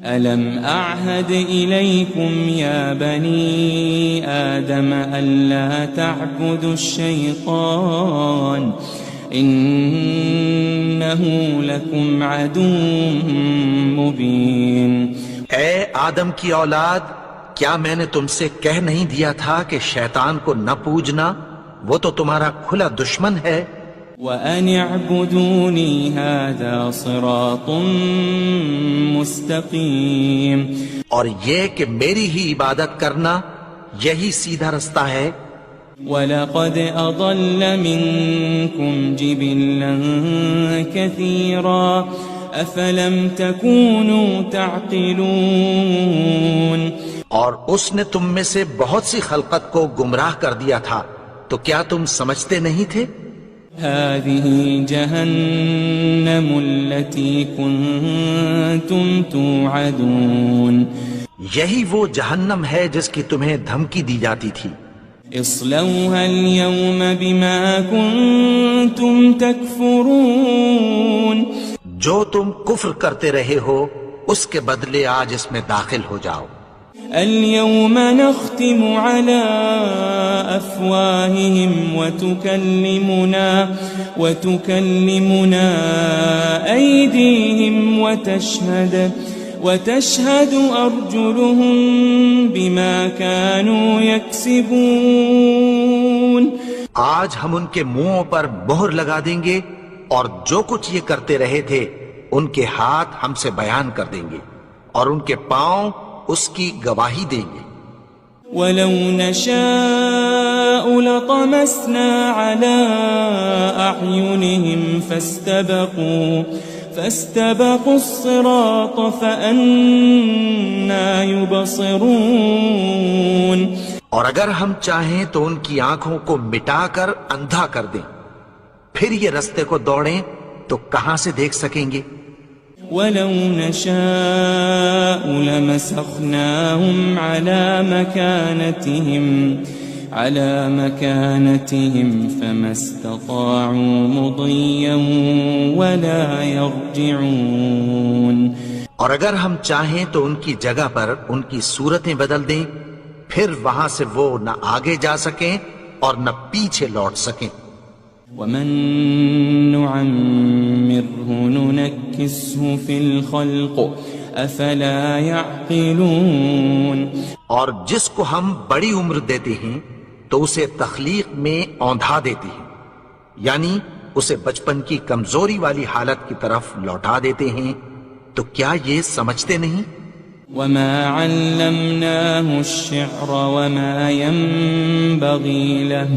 ألم أعهد إليكم يا بني آدم ألا تعبدوا الشيطان إنه لكم عدو مبين، اے آدم کی اولاد، کیا میں نے تم سے کہہ نہیں دیا تھا کہ شیطان کو نہ پوجنا، وہ تو تمہارا کھلا دشمن ہے۔ وَأَنِ اعْبُدُونِي هَذَا صِرَاطٌ مُسْتَقِيمٌ، اور یہ کہ میری ہی عبادت کرنا یہی سیدھا رستہ ہے۔ وَلَقَدْ أَضَلَّ مِنكُمْ جِبِلًّا كَثِيرًا أَفَلَمْ تَكُونُوا تَعْقِلُونَ، اور اس نے تم میں سے بہت سی خلقت کو گمراہ کر دیا تھا، تو کیا تم سمجھتے نہیں تھے؟ هذه جهنم التي كنتم توعدون، یہی وہ جہنم ہے جس کی تمہیں دھمکی دی جاتی تھی۔ اصلوها اليوم بما كنتم تكفرون، جو تم کفر کرتے رہے ہو اس کے بدلے آج اس میں داخل ہو جاؤ۔ اليوم نختم على أفواههم وتكلمنا أيديهم وتشهد أرجلهم بما كانوا يكسبون، آج ہم ان کے منہوں پر مہر لگا دیں گے اور جو کچھ یہ کرتے رہے تھے ان کے ہاتھ ہم سے بیان کر دیں گے اور ان کے پاؤں اس کی گواہی دیں گے۔ وَلَوْ نَشَاءُ لَطَمَسْنَا عَلَىٰ أَعْيُنِهِمْ فَاسْتَبَقُوا الصِّرَاطَ فَأَنَّىٰ يُبْصِرُونَ، اور اگر ہم چاہیں تو ان کی آنکھوں کو مٹا کر اندھا کر دیں، پھر یہ رستے کو دوڑیں تو کہاں سے دیکھ سکیں گے؟ وَلَوْ نَشَاءُ لَمَسَخْنَاهُمْ عَلَى مَكَانَتِهِمْ فَمَا اسْتَطَاعُوا مُضِيًّا وَلَا يَرْجِعُونَ، اور اگر ہم چاہیں تو ان کی جگہ پر ان کی صورتیں بدل دیں، پھر وہاں سے وہ نہ آگے جا سکیں اور نہ پیچھے لوٹ سکیں۔ وَمَن نُعَمِّرْهُ نُنَكِّسْهُ فِي الْخَلْقِ أَفَلَا يَعْقِلُونَ، اور جس کو ہم بڑی عمر دیتے ہیں تو اسے تخلیق میں اوندھا دیتے ہیں، یعنی اسے بچپن کی کمزوری والی حالت کی طرف لوٹا دیتے ہیں، تو کیا یہ سمجھتے نہیں؟ وَمَا عَلَّمْنَاهُ الشِّعْرَ وَمَا يَنبَغِي لَهُ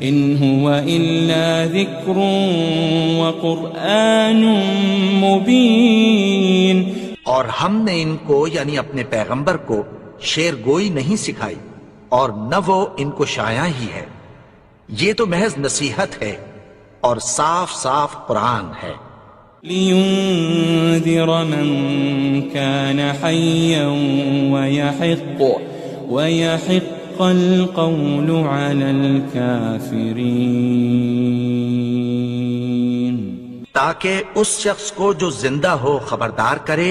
إِنْ هُوَ إِلَّا ذِكْرٌ وَقُرْآنٌ مُبِينٌ، اور ہم نے ان کو یعنی اپنے پیغمبر کو شعر گوئی نہیں سکھائی اور نہ وہ ان کو شایع ہی ہے، یہ تو محض نصیحت ہے اور صاف صاف قرآن ہے۔ لِيُنذِرَ مَن كَانَ حَيًّا وَيَحِقَّ الْقَوْلُ عَلَى الْكَافِرِينَ، تاکہ اس شخص کو جو زندہ ہو خبردار کرے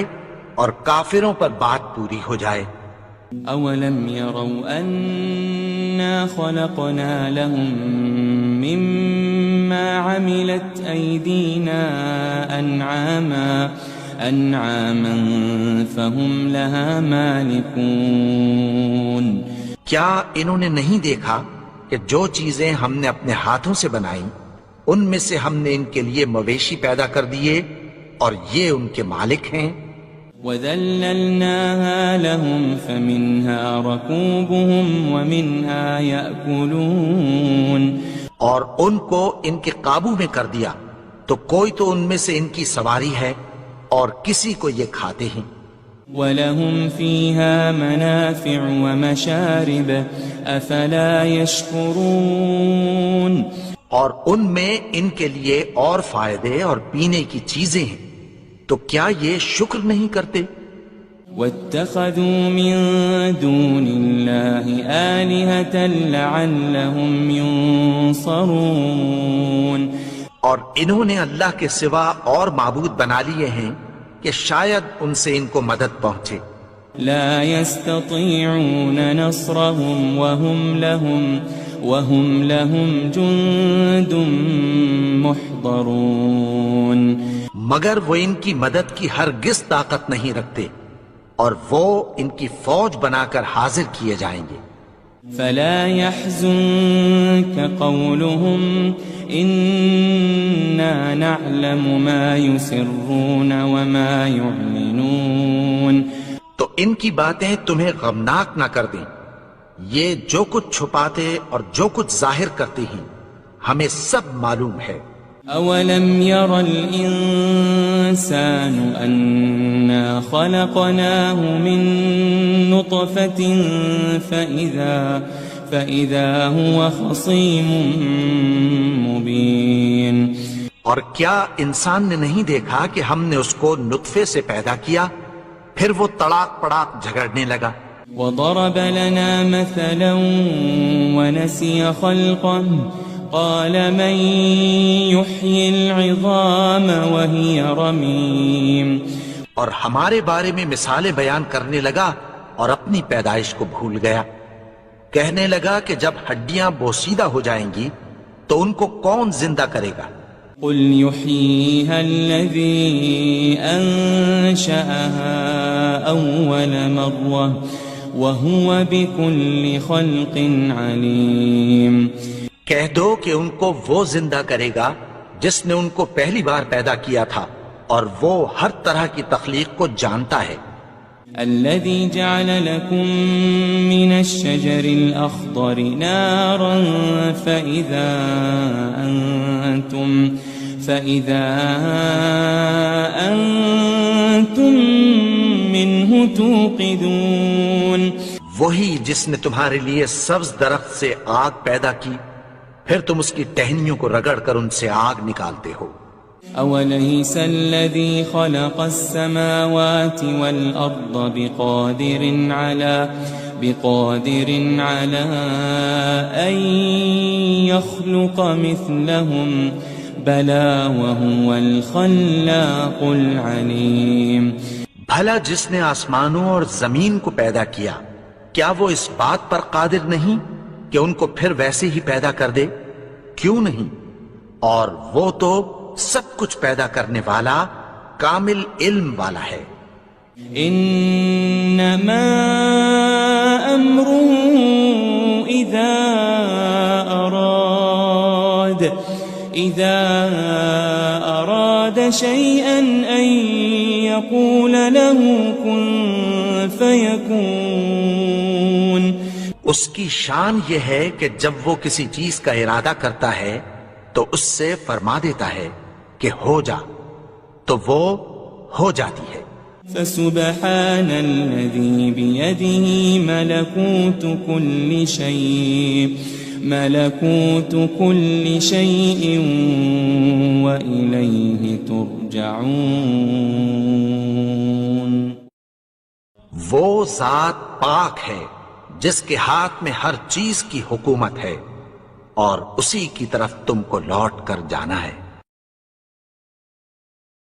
اور کافروں پر بات پوری ہو جائے۔ أَوَلَمْ يَرَوْا أَنَّا خَلَقْنَا لَهُم مِّمَّا عَمِلَتْ أَيْدِينَا أَنْعَامًا فَهُمْ لَهَا مَالِكُونَ، کیا انہوں نے نہیں دیکھا کہ جو چیزیں ہم نے اپنے ہاتھوں سے بنائیں ان میں سے ہم نے ان کے لیے مویشی پیدا کر دیے اور یہ ان کے مالک ہیں۔ وَذَلَّلْنَاهَا لَهُمْ فَمِنْهَا رَكُوبُهُمْ وَمِنْهَا يَأْكُلُونَ، اور ان کو ان کے قابو میں کر دیا تو کوئی تو ان میں سے ان کی سواری ہے اور کسی کو یہ کھاتے ہیں۔ وَلَهُمْ فِيهَا مَنَافِعُ وَمَشَارِبُ أَفَلَا يَشْكُرُونَ، اور ان میں ان کے لیے اور فائدے اور پینے کی چیزیں ہیں، تو کیا یہ شکر نہیں کرتے؟ وَاتَّخَذُوا مِن دُونِ اللَّهِ آلِهَةً لَعَلَّهُمْ يُنصَرُونَ، اور انہوں نے اللہ کے سوا اور معبود بنا لیے ہیں کہ شاید ان سے ان کو مدد پہنچے۔ لا يستطيعون نصرهم وهم لهم جند محضرون، مگر وہ ان کی مدد کی ہرگز طاقت نہیں رکھتے اور وہ ان کی فوج بنا کر حاضر کیے جائیں گے۔ فلا يحزنك قولهم إنا نعلم ما يسرون وما يعلنون. تو ان کی باتیں تمہیں غمناک نہ کر دیں. یہ جو کچھ چھپاتے اور جو کچھ ظاہر کرتی ہیں ہمیں سب معلوم ہے. أولم ير الإنسان أنا خلقناه من نطفة فإذا هو خصيم مبين. اور کیا انسان نے نہیں دیکھا کہ ہم نے اس کو نطفے سے پیدا کیا پھر وہ تڑاک پڑاک جھگڑنے لگا. وضرب لنا مثلا ونسي خلقه قال من يحيي العظام وهي رميم. اور ہمارے بارے میں مثالیں بیان کرنے لگا اور اپنی پیدائش کو بھول گیا. کہنے لگا کہ جب ہڈیاں بوسیدہ ہو جائیں گی تو ان کو کون زندہ کرے گا؟ قل يحييها الذي أنشأها أول مرة وهو بكل خلق عليم. کہہ دو کہ ان کو وہ زندہ کرے گا جس نے ان کو پہلی بار پیدا کیا تھا اور وہ ہر طرح کی تخلیق کو جانتا ہے. الذي جعل لكم من الشجر الأخضر نارا فإذا أنتم منه توقدون. وہی جس نے تمہارے لیے سبز درخت سے آگ پیدا کی پھر تم اس کی ٹہنیوں کو رگڑ کر ان سے آگ نکالتے ہو. أوليس الذي خلق السماوات والأرض بقادر على أن يخلق مثلهم بلى وهو الخلاق العليم. بھلا جس نے آسمانوں اور زمین کو پیدا کیا کیا وہ اس بات پر قادر نہیں کہ ان کو پھر ویسے ہی پیدا کر دے؟ کیوں نہیں؟ اور وہ تو سب کچھ پیدا کرنے والا کامل علم والا ہے. انما امره اذا اراد شيئا ان يقول له كن فيكون. اس کی شان یہ ہے کہ جب وہ کسی چیز کا ارادہ کرتا ہے تو اس سے فرما دیتا ہے کہ ہو جا تو وہ ہو جاتی ہے. فسبحان الذي بيده ملكوت كل شيء وإليه ترجعون. وہ ذات پاک ہے جس کے ہاتھ میں ہر چیز کی حکومت ہے اور اسی کی طرف تم کو لوٹ کر جانا ہے.